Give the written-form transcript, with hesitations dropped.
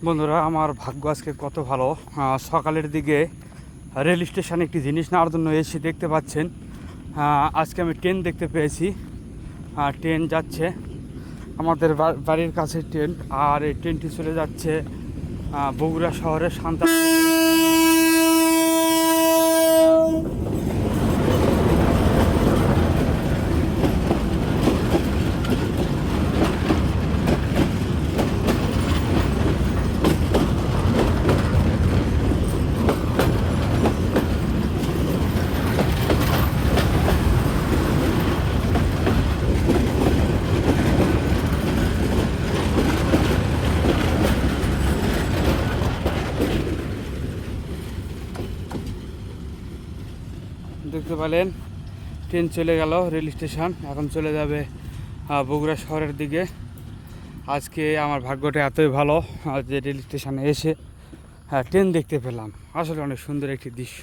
বন্ধুরা, আমার ভাগ্য আজকে কত ভালো। সকালের দিকে রেল স্টেশনে একটি জিনিস নেওয়ার জন্য এসে দেখতে পাচ্ছেন আজকে আমি ট্রেন দেখতে পেয়েছি। ট্রেন যাচ্ছে আমাদের বাড়ির কাছে ট্রেন, আর এই ট্রেনটি চলে যাচ্ছে বগুড়া শহরের সান্তা। দেখতে পেলেন ট্রেন চলে গেল রেল স্টেশন, এখন চলে যাবে বগুড়া শহরের দিকে। আজকে আমার ভাগ্যটা এতই ভালো যে রেল স্টেশনে এসে ট্রেন দেখতে পেলাম। আসলে অনেক সুন্দর একটি দৃশ্য।